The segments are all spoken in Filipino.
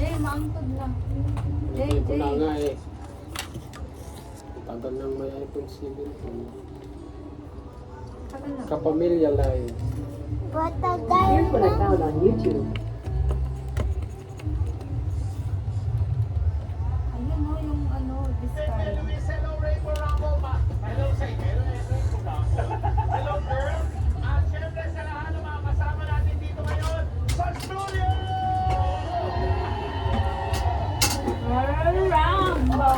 Jay, maangtod na. Jay, Hindi ko Jay. na nga eh. Tagal nang may iPhone 7 ko. Tagal na. Kapamilya live. Here's what I found on YouTube. Ayun o, yung ano, discard. Hello, Rainbow Rumble. Hello sa inyo. Hello, girl. At syempre sa lahat ng mga kasama natin dito ngayon sa studio! Rambo!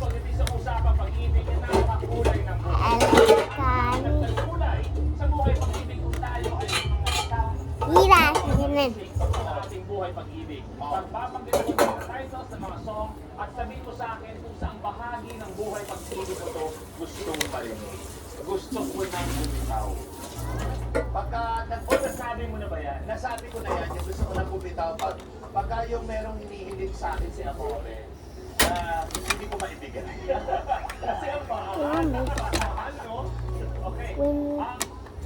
Pag hindi sa usapan, pag-ibig, yan ang makulay ng buhay. Kulay sa buhay pag-ibig kung tayo ay mga tao. Sa ating buhay pag-ibig. Pagpapagitan ko ng titles ng mga song at sabihin mo sa akin kung saang bahagi ng buhay pag-ibig ko to gusto mo parinig. Gusto ko nang bumitaw. Pagka nasabi mo na ba yan? Nasabi ko na yan, yung gusto ko nang bumitaw. Pagka yung merong hinihilig sa akin si Amore, hindi ko maibigay. Kasi ang mahal, no? Okay.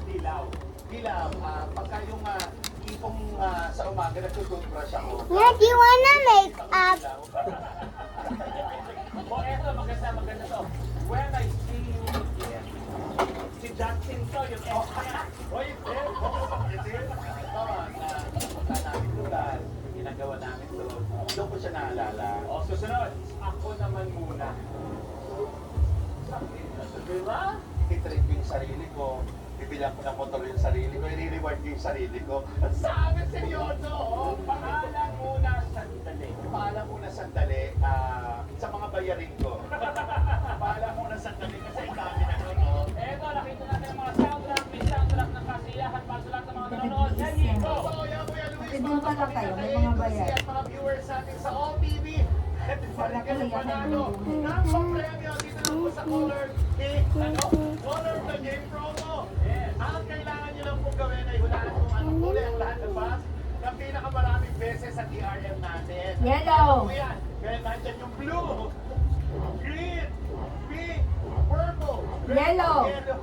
Dilaw. Dilaw. Pagka yung tipong sa umaga nagtututbrush ako. Yeah, do you wanna make up? Eto, maganda to. When I see you again. Si Jackson to, yung Oy, ito, namin lugar. Ginagawa namin to. Doon ko siya naalala. O, susunod. Ako naman muna. Diba? I-treat ko yung sarili ko. Bibilang ko ng motor yung sarili ko. I-reward ko yung sarili ko. Ang sabi, seryoso. Paalam muna sandali. Paalam muna sandali sa mga bayarin ko. Paalam muna sandali kasi ang dami na nun. Eto, nakita natin ang mga soundtrack. May soundtrack ng kasiyahan para sa lahat ng mga nanonood. Yan, go! Kasi doon pa lang kayo, may mga bayan. At mga viewers natin sa All TV. At balik kayo panalo ng pang-premyo dito lang po sa Color Color of the Game promo. Ang kailangan nyo lang pong gawin ay hulaan kung anong kulay ang lahat ng bus ng pinakamaraming beses sa DRM natin. Yellow. Ano po yan? Kaya nandyan yung blue, green, pink, purple, red, Yellow. yellow.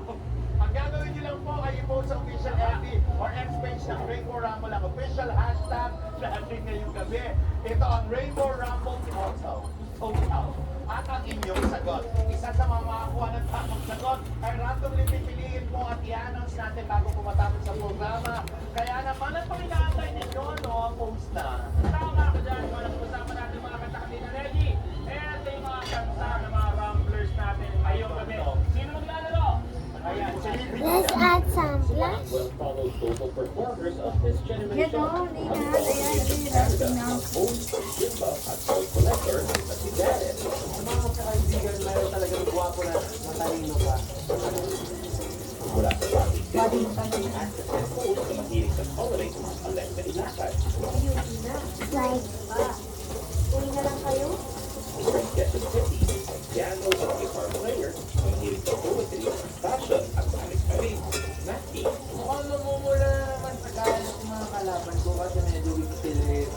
Ang gagawin nyo lang po ay i-post sa official FB or X page ng Rainbow Rumble ang official hashtag natin ngayong gabi. Ito ang Rainbow Rumble Total. At ang inyong sagot. Isa sa mga makakuha ng tamang sagot ay randomly pipiliin po at i-announce natin bago pumatapos sa programa. Kaya naman ang panginaantay ninyo, no, ang post na. Tama ka dyan, kung nag-usama natin mga kanta kanina, ready? Ito yung mga kanta ng mga Rumblers natin ngayong gabi. Sino maglalaro? Ayan, si Libby. Let's add some blush. Will follow local performers of this Yan generation. o, Nina. Ayan, Nina. Host of Simba at Toy Collector na si Janet. Mga kaibigan, mayroon talagang gwapo na matalino ka. Mula sa Bobby City, at sa host na mahilig sa coloring, Alexa Ilacay. Like, Uwi na lang kayo? From Quezon City, piano at guitar player, na mahilig sa poetry, fashion at alis-alis, Matty. Mukhang namumula naman sa kalat ng mga kalaban ko kasi medyo pilit.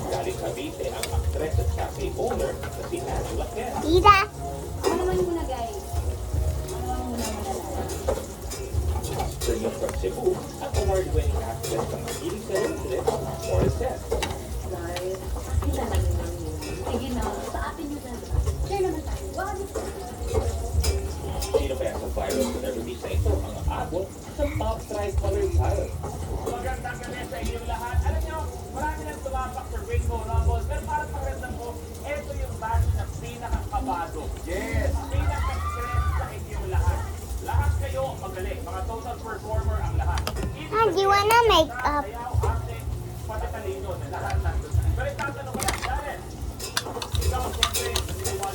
Galing Cavite ang actress at cafe owner na si Angela Ken. Tita. Ano naman muna, guys? Ano naman muna malalaman? Bringing from Cebu, ang award-winning actress na mahilig sa road trip, Morissette. Guys, kita lang yun. Sige na, sa atin yun na. Share naman tayo. Wag. Sino kaya sa viral celebrity sa ito ang aabot sa top tricolor tile? Magandang gabi sa inyong lahat. Alam nyo, marami nang tumapak sa Rainbow Rumble. Pero parang pakiramdam ko, ito yung batch na pinakakabado. Yes! Pinaka-stress sa inyong lahat. Lahat kayo magaling. Mga total performer ang lahat. Ah, do you wanna make up? Sayaw, arte, pati talino na lahat nandun. Pero itatanong ko lang, Janet, ikaw siyempre, naniniwala